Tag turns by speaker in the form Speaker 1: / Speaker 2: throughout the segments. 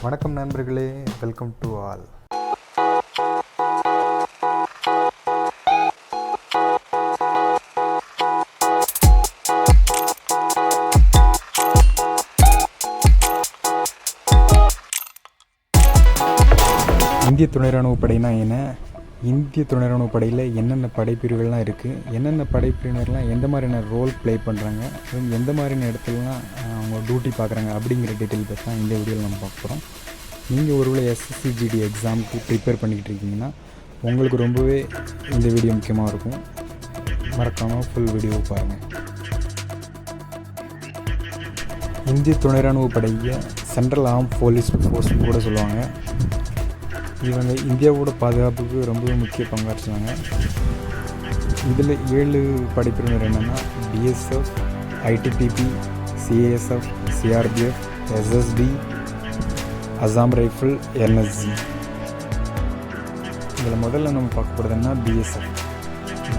Speaker 1: வணக்கம் நண்பர்களே, welcome to all. இந்திய துணை ராணுவ படைனா என்ன, இந்திய துணை ராணுவ படையில் என்னென்ன படைப்பிரிவுகள்லாம் இருக்குது, என்னென்ன படைப்பிரிவினர்லாம் எந்த மாதிரியான ரோல் ப்ளே பண்ணுறாங்க, எந்த மாதிரியான இடத்துலலாம் அவங்க டியூட்டி பார்க்குறாங்க அப்படிங்கிற டீட்டெயில் பற்றி தான் இந்த வீடியோவில் நம்ம பார்க்க போகிறோம். நீங்கள் ஒருவேளை எஸ்எஸ்சிஜிடி எக்ஸாமுக்கு ப்ரிப்பேர் பண்ணிக்கிட்டு இருக்கீங்கன்னா உங்களுக்கு ரொம்பவே இந்த வீடியோ முக்கியமாக இருக்கும். மறக்காமல் ஃபுல் வீடியோ பாருங்கள். இந்திய துணை ராணுவ படையை சென்ட்ரல் ஆர்ம் போலீஸ் ஃபோர்ஸ் கூட சொல்லுவாங்க. இவங்க இந்தியாவோட பாதுகாப்புக்கு ரொம்பவே முக்கிய பங்காற்றுவாங்க. இதில் 7 படைப்பிரிவினர் என்னென்னா BSF, ITBP, CASF, CRPF, SSB, Assam rifle, NSG. இதில் முதல்ல நம்ம பார்க்க போகிறதுன்னா பிஎஸ்எஃப்,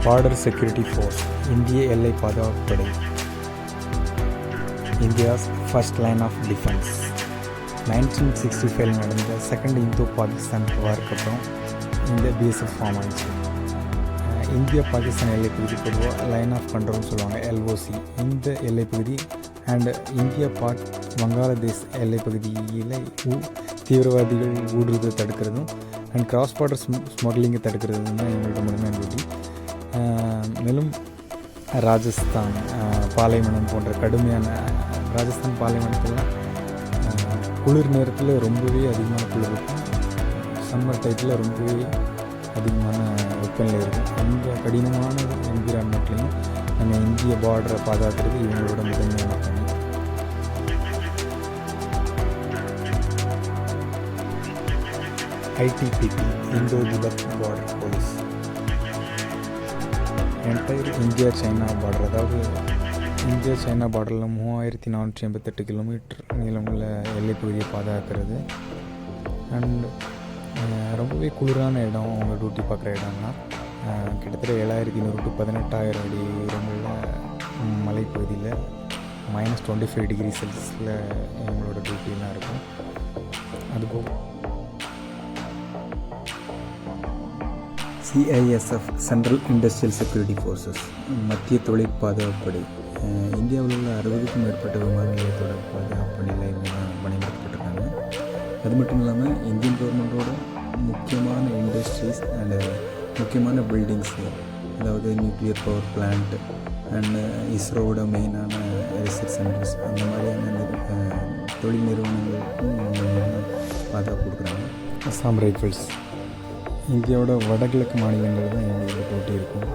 Speaker 1: பார்டர் செக்யூரிட்டி ஃபோர்ஸ், இந்திய எல்லை பாதுகாப்பு படை, India's first line of defence. 1965 நடந்த செகண்ட் இந்தோ பாகிஸ்தான் வாருக்கு அப்புறம் இந்த பிஎஸ்எஃப் ஃபார்ம் ஆகிடுச்சு. இந்தியா பாகிஸ்தான் எல்லைப்பகுதி பொதுவாக லைன் ஆஃப் கண்ட்ரோல்னு சொல்லுவாங்க, எல்ஓசி. இந்த எல்லைப்பகுதி அண்ட் இந்தியா வங்காளதேஷ் எல்லைப்பகுதியில் தீவிரவாதிகள் ஊடுருவதை தடுக்கிறதும் அண்ட் கிராஸ் பார்டர் ஸ்மக்லிங்கை தடுக்கிறதும் தான் எங்களோட முதன்மையான டியூட்டி. மேலும் ராஜஸ்தான் பாலைவனம் போன்ற கடுமையான ராஜஸ்தான் பாலைவனத்திலாம் குளிர் நேரத்தில் ரொம்பவே அதிகமான குளிர் இருக்கும், சம்மர் டைத்தில் ரொம்பவே அதிகமான வெப்பநிலை இருக்கும். அந்த கடினமான என்விரான்மெண்ட்லையும் நம்ம இந்திய பார்டரை பாதுகாக்கிறது இவங்களோட முதன்மையான பணி. ஐடிபிபி, இந்தோ Tibet border police, entire India China border, அதாவது இந்தியா சைனா பார்டரில் 3488 கிலோமீட்டர் நீளமுள்ள எல்லைப்பகுதியை பாதுகாக்கிறது. அண்ட் ரொம்பவே குளிரான இடம் அவங்க டியூட்டி பார்க்குற இடம்னா கிட்டத்தட்ட 7200 to 18000 அடி உயரமுள்ள மலைப்பகுதியில் -25 டிகிரி செல்சியஸில் எங்களோட டியூட்டிலாம் இருக்கும். அதுபோக CISF, central industrial security forces, மத்திய தொழில் பாதுகாப்பு படை. இந்தியாவில் உள்ள 60க்கும் மேற்பட்ட விமான நிலையத்தோட பாதுகாப்பு பணியில் இவங்க பணியாற்றப்பட்டிருக்காங்க. அது மட்டும் இல்லாமல் இந்தியன் கவர்மெண்ட்டோட முக்கியமான இண்டஸ்ட்ரீஸ் அண்டு முக்கியமான பில்டிங்ஸு, அதாவது நியூக்ளியர் பவர் பிளான்ட் அண்டு இஸ்ரோவோட மெயினான ரிசர்ச் சென்டர்ஸ், அந்த மாதிரியான தொழில் நிறுவனங்களுக்கும் பாதுகாப்பு கொடுக்குறாங்க. அசாம் ரைஃபிள்ஸ், இந்தியாவோட வடகிழக்கு மாநிலங்கள் தான் எங்களோட போட்டி இருக்கும்.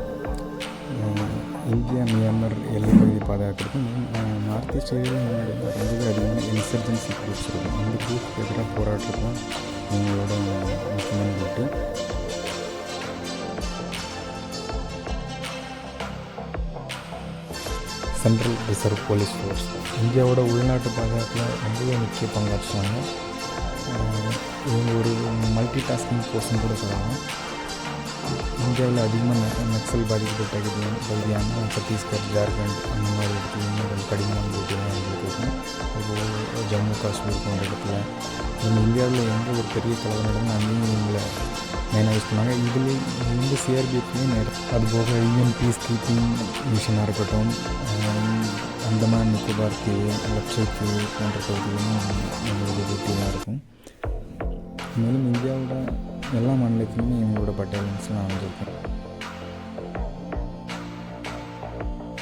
Speaker 1: இந்தியா மியான்மர் எல்லைப்பகுதி பாதுகாக்கிறதுக்கும் நார்த் ஈஸ்ட் ஏரியாவில் முன்னாடி ரொம்பவே அதிகமான இன்சர்ஜென்சி குரூப்ஸ் இருக்கும். அந்த குரூப் எதிராக போராட்டம் தான் எங்களோட முக்கியமான போட்டு. சென்ட்ரல் ரிசர்வ் போலீஸ் ஃபோர்ஸ், இந்தியாவோட உள்நாட்டு பாதுகாப்பில் ரொம்பவே முக்கிய பங்காற்றுவாங்க. இவங்க ஒரு மல்டி டாஸ்கிங் ஃபோர்ஸ்னு கூட சொல்லலாம். இந்தியாவில் அதிகமாக நக்சல் பாதிக்கப்பட்ட பகுதியான சத்தீஸ்கர், ஜார்க்கண்ட் அந்த மாதிரி இடத்துல இன்னும் கடினமான டியூட்டிலாம் எங்களுக்கு இருக்கும். இப்போது ஜம்மு காஷ்மீர் போன்ற இடத்துல நம்ம இந்தியாவில் எந்த ஒரு பெரிய கலவரம் நடந்தால் அங்கேயும் இவங்களை மெயினாக யூஸ் பண்ணாங்க. இதில் இந்த சிஆர்பிஎஃப்லேயும் அதுபோக யூஎன் பீஸ் கீப்பிங் மிஷனாக இருக்கட்டும், அந்தமான் நிக்கோபார் தீவு, லட்சத்தீவு போன்ற பகுதிகளும் நம்மளோட டியூட்டிலாம் இருக்கும். மேலும் இந்தியாவோட எல்லா மாநிலத்திலுமே எங்களோட பட்டாலியன்ஸ்லாம் வந்துருக்கோம்.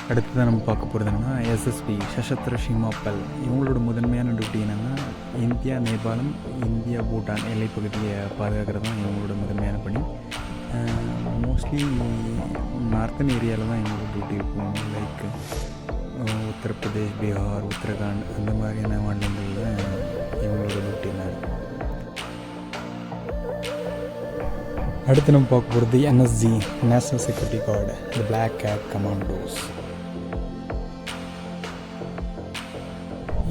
Speaker 1: அடுத்ததான் நம்ம பார்க்க போகிறது என்னென்னா எஸ்எஸ்பி, சசஸ்திர சீமா பல். இவங்களோட முதன்மையான டியூட்டி என்னென்னா இந்தியா நேபாளம், இந்தியா பூட்டான் எல்லைப்பகுதியை பாதுகாக்கிறது தான் இவங்களோட முதன்மையான பணி. மோஸ்ட்லி நார்த்தன் ஏரியாவில் தான் எங்களோட டியூட்டி இருக்கும். லைக் உத்தரப்பிரதேஷ், பீகார், உத்தரகாண்ட் அந்த மாதிரியான மாநிலங்களில் இவங்களோட டியூட்டிலாம் இருக்கும். அடுத்து நம்ம பார்க்க போகிறது என்எஸ்ஜி, நேஷ்னல் செக்யூரிட்டி கார்டு, தி பிளாக் கேட் கமாண்டோஸ்.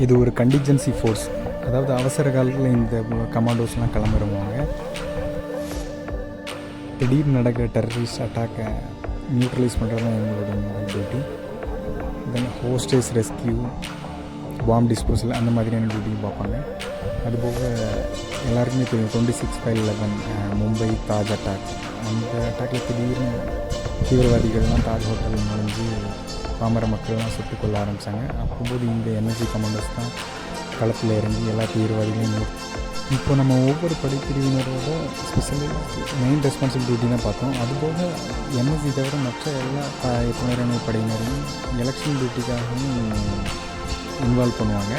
Speaker 1: இது ஒரு கண்டிஜென்சி ஃபோர்ஸ், அதாவது அவசர காலத்தில் இந்த கமாண்டோஸ்லாம் கிளம்புறவங்க திடீர்னு நடக்கிற டெரரிஸ்ட் அட்டாக்கை நியூட்ரலைஸ் பண்ணுறது தான் எங்களோட டியூட்டி. தென் ஹோஸ்டேஜ் ரெஸ்கியூ, பாம் டிஸ்போசல் அந்த மாதிரியான டியூட்டியும் பார்ப்பாங்க. அதுபோக எல்லாருக்குமே தெரியும் 26/11 மும்பை தாஜ் அட்டாக். அந்த அட்டாக்கில் திடீர்னு தீவிரவாதிகள்லாம் தாஜ் ஹோட்டல் நுழைஞ்சு பாமர மக்கள்லாம் சுட்டுக் கொள்ள ஆரம்பித்தாங்க. அப்போது இந்த என்எஸ்ஜி கமாண்டர்ஸ் தான் களத்தில் இறங்கி எல்லா தீவிரவாதிகளையும் இப்போ நம்ம ஒவ்வொரு படைப்பிரிவினரோட மெயின் ரெஸ்பான்சிபிலிட்டி தான் பார்த்தோம். அதுபோக என்எஸ்ஜி தவிர மற்ற எல்லா துணை ராணுவ படையினரையும் எலெக்ஷன் டியூட்டிக்காகவும் இன்வால்வ் பண்ணுவாங்க.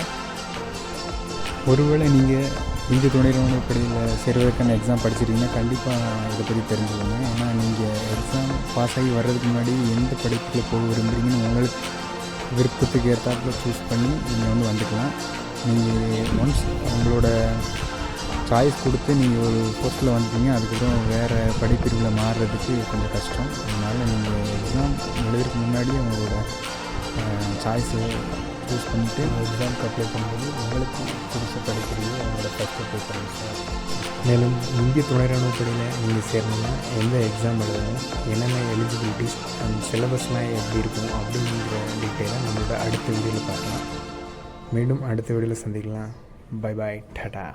Speaker 1: ஒருவேளை நீங்கள் இந்திய துணை ராணுவ படையில் சேர்வதற்கான எக்ஸாம் படிச்சிட்டிங்கன்னா கண்டிப்பாக இதை பற்றி தெரிஞ்சுக்கோங்க. ஏன்னா நீங்கள் எக்ஸாம் பாஸ் ஆகி வர்றதுக்கு முன்னாடி எந்த படிப்புக்குள்ளே போக விரும்புகிறீங்கன்னு உங்களுக்கு விருப்பத்துக்கு ஏற்றாப்புல சூஸ் பண்ணி நீங்கள் வந்துக்கலாம். நீங்கள் ஒன்ஸ் உங்களோட சாய்ஸ் கொடுத்து நீங்கள் ஒரு போஸ்ட்டில் வந்துட்டீங்க, அதுக்கப்புறம் வேறு படிப்பிரிவில் மாறுறதுக்கு கொஞ்சம் கஷ்டம். அதனால் நீங்கள் எக்ஸாம் எழுதுறதுக்கு முன்னாடியே உங்களோட சாய்ஸை சூஸ் பண்ணிவிட்டு எக்ஸாமுக்கு அப்ளை பண்ணும்போது உங்களுக்கு பிடிச்ச படிப்பிரிவு உங்களோட ஃபஸ்ட்டு அப்ளை பண்ணுங்க சார். மேலும் இந்திய துணை ராணுவ படையில் நீங்கள் சேரணும்னா எந்த எக்ஸாம் எழுதணும், என்னென்ன எலிஜிபிலிட்டிஸ் அண்ட் சிலபஸ்லாம் எப்படி இருக்கும் அப்படிங்கிற டீட்டெயிலாக நம்மளோட அடுத்த வீடியோவில் பார்க்கலாம். மீண்டும் அடுத்த வீடியோவில் சந்திக்கலாம். Bye bye, Tata.